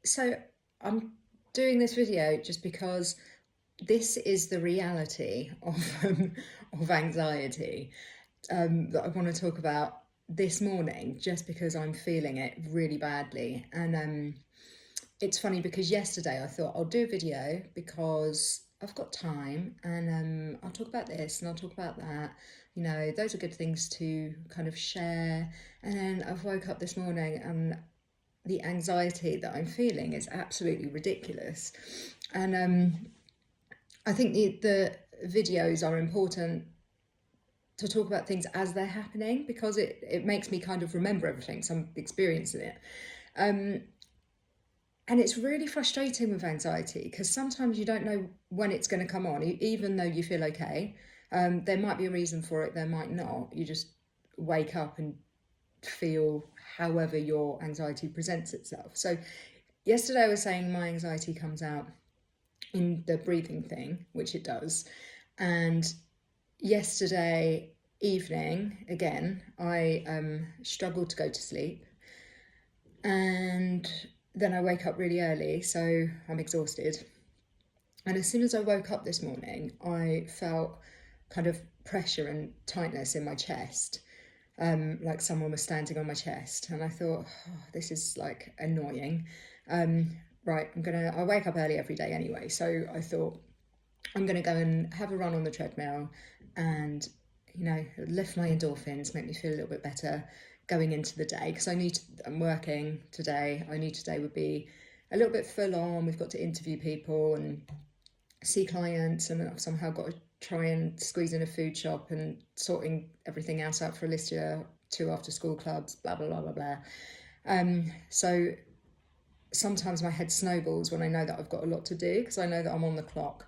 So I'm doing this video just because this is the reality of anxiety that I want to talk about this morning, just because I'm feeling it really badly. And it's funny because yesterday I thought I'll do a video because I've got time and I'll talk about this and I'll talk about that. You know, those are good things to kind of share. And then I've woke up this morning and the anxiety that I'm feeling is absolutely ridiculous. And I think the videos are important to talk about things as they're happening because it makes me kind of remember everything, so I'm experiencing it. Um, and it's really frustrating with anxiety because sometimes you don't know when it's going to come on, even though you feel okay. There might be a reason for it, there might not. You just wake up and feel however your anxiety presents itself. So yesterday I was saying my anxiety comes out in the breathing thing, which it does. And yesterday evening, again, I struggled to go to sleep. And then I wake up really early, so I'm exhausted. And as soon as I woke up this morning, I felt kind of pressure and tightness in my chest, like someone was standing on my chest. And I thought, oh, this is like annoying. Right, I wake up early every day anyway. So I thought, I'm going to go and have a run on the treadmill and, lift my endorphins, make me feel a little bit better going into the day. Because I'm working today. I knew today would be a little bit full on. We've got to interview people and see clients, and I've somehow got to try and squeeze in a food shop and sorting everything else out for Alicia, 2 after-school clubs, blah, blah, blah, blah, blah. So sometimes my head snowballs when I know that I've got a lot to do because I know that I'm on the clock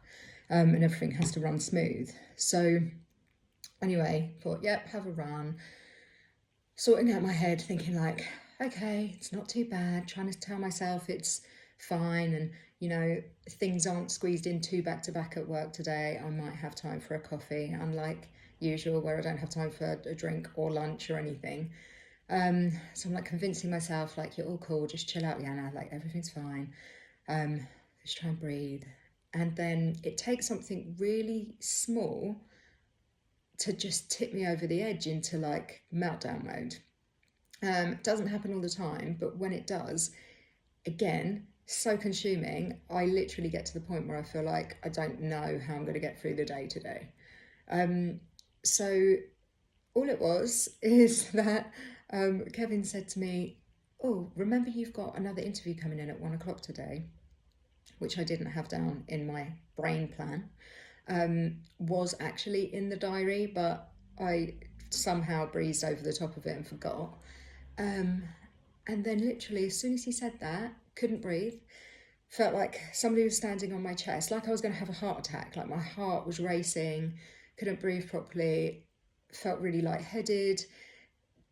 and everything has to run smooth. So anyway, thought, yep, have a run. Sorting out my head, thinking like, okay, it's not too bad, trying to tell myself it's fine and, things aren't squeezed in too back to back at work today. I might have time for a coffee, unlike usual where I don't have time for a drink or lunch or anything. So I'm like convincing myself, like, you're all cool, just chill out, Liana, like everything's fine. Just try and breathe. And then it takes something really small to just tip me over the edge into like meltdown mode. It doesn't happen all the time, but when it does, again, so consuming, I literally get to the point where I feel like I don't know how I'm going to get through the day today. So all it was is that Kevin said to me, oh, remember you've got another interview coming in at 1 o'clock today, which I didn't have down in my brain plan, was actually in the diary, but I somehow breezed over the top of it and forgot. And then literally as soon as he said that, couldn't breathe, felt like somebody was standing on my chest, like I was going to have a heart attack, like my heart was racing, couldn't breathe properly, felt really lightheaded,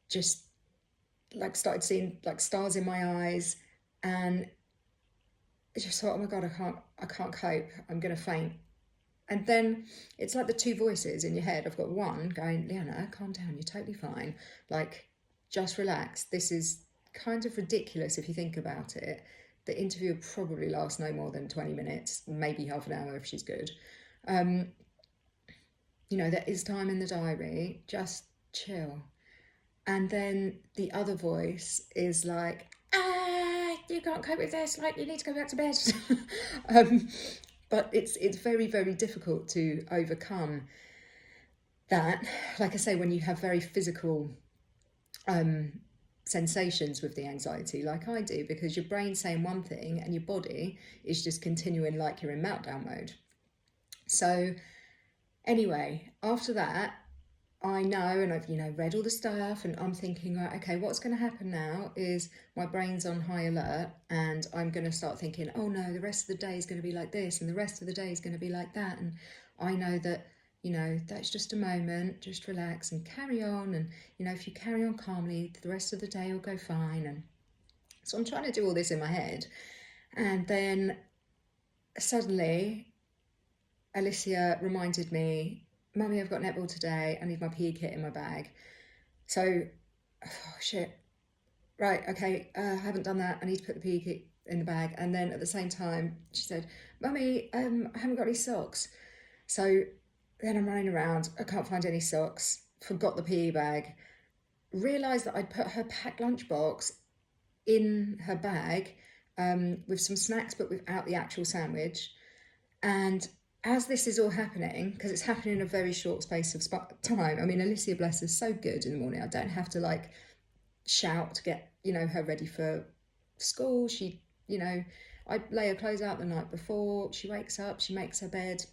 just like started seeing like stars in my eyes, and I just thought, oh my god, I can't cope, I'm gonna faint. And then it's like the two voices in your head. I've got one going, Liana, calm down, you're totally fine, like just relax, this is kind of ridiculous if you think about it. The interview will probably last no more than 20 minutes, maybe half an hour if she's good. There is time in the diary, just chill. And then the other voice is like, you can't cope with this, like you need to go back to bed. But it's very, very difficult to overcome that. Like I say, when you have very physical sensations with the anxiety, like I do, because your brain's saying one thing and your body is just continuing like you're in meltdown mode. So anyway, after that, I know, and I've read all the stuff, and I'm thinking, right, okay, what's going to happen now is my brain's on high alert, and I'm going to start thinking, oh no, the rest of the day is going to be like this, and the rest of the day is going to be like that, and I know that that's just a moment, just relax and carry on, and if you carry on calmly, the rest of the day will go fine. And so I'm trying to do all this in my head, and then suddenly Alicia reminded me, Mummy, I've got netball today. I need my PE kit in my bag. So, oh, shit. Right, okay, I haven't done that. I need to put the PE in the bag. And then at the same time, she said, "Mummy, I haven't got any socks." So then I'm running around, I can't find any socks, forgot the PE bag, realised that I'd put her packed lunchbox in her bag with some snacks but without the actual sandwich. And as this is all happening, because it's happening in a very short space of time, I mean, Alicia, bless her, is so good in the morning. I don't have to like shout to get, her ready for school. She, I lay her clothes out the night before. She wakes up, she makes her bed,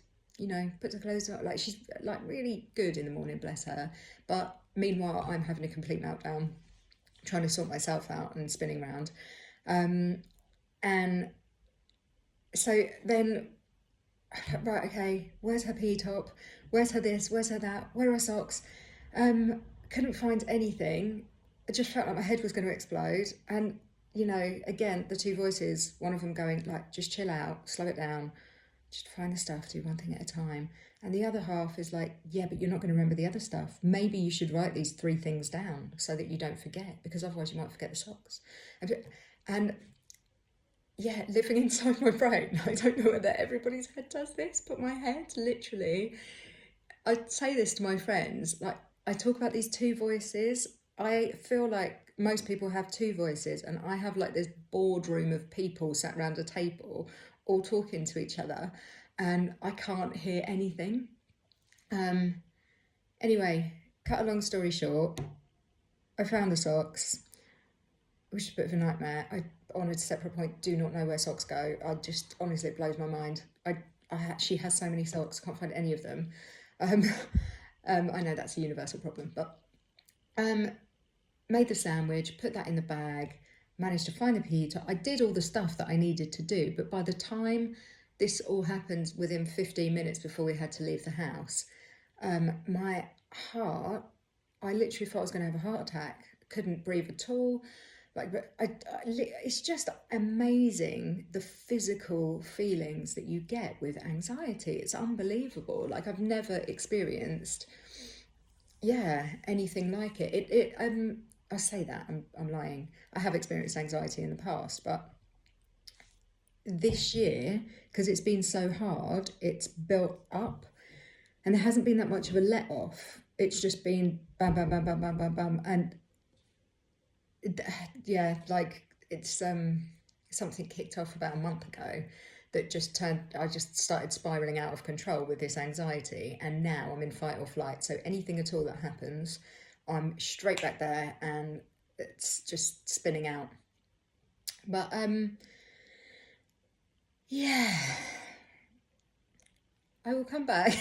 puts her clothes up. Like, she's like really good in the morning, bless her. But meanwhile, I'm having a complete meltdown, trying to sort myself out and spinning around. And so then, right, okay, where's her PE top? Where's her this? Where's her that? Where are her socks? Couldn't find anything. I just felt like my head was going to explode. And, again, the two voices, one of them going like, just chill out, slow it down, just find the stuff, do one thing at a time. And the other half is like, yeah, but you're not going to remember the other stuff. Maybe you should write these 3 things down so that you don't forget, because otherwise you might forget the socks. And yeah, living inside my brain. I don't know whether everybody's head does this, but my head literally, I say this to my friends, like I talk about these 2 voices. I feel like most people have 2 voices, and I have like this boardroom of people sat around a table all talking to each other, and I can't hear anything. Anyway, cut a long story short, I found the socks, which is a bit of a nightmare. On a separate point, do not know where socks go. I just, honestly, it blows my mind. She has so many socks, can't find any of them. I know that's a universal problem, but made the sandwich, put that in the bag, managed to find the PE top. I did all the stuff that I needed to do, but by the time this all happened, within 15 minutes before we had to leave the house, my heart, I literally thought I was going to have a heart attack. Couldn't breathe at all. But it's just amazing the physical feelings that you get with anxiety. It's unbelievable. Like, I've never experienced, anything like it. I say that, I'm lying. I have experienced anxiety in the past, but this year, because it's been so hard, it's built up, and there hasn't been that much of a let off. It's just been bam, bam, bam, bam, bam, bam, bam, and yeah, like it's something kicked off about a month ago that I just started spiraling out of control with this anxiety, and now I'm in fight or flight. So anything at all that happens, I'm straight back there, and it's just spinning out. But yeah, I will come back.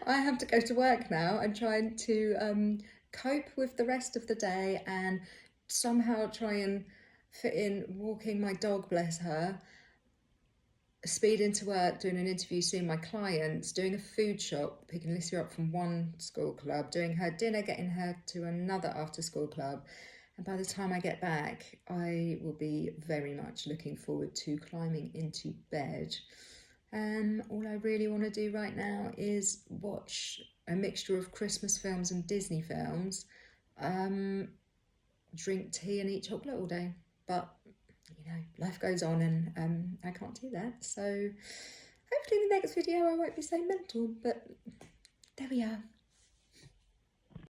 I have to go to work now. I'm trying to cope with the rest of the day and somehow try and fit in walking my dog, bless her, speed into work, doing an interview, seeing my clients, doing a food shop, picking Alicia up from one school club, doing her dinner, getting her to another after school club. And by the time I get back, I will be very much looking forward to climbing into bed. All I really want to do right now is watch a mixture of Christmas films and Disney films, drink tea and eat chocolate all day. But, life goes on, and I can't do that. So hopefully in the next video I won't be so mental, but there we are.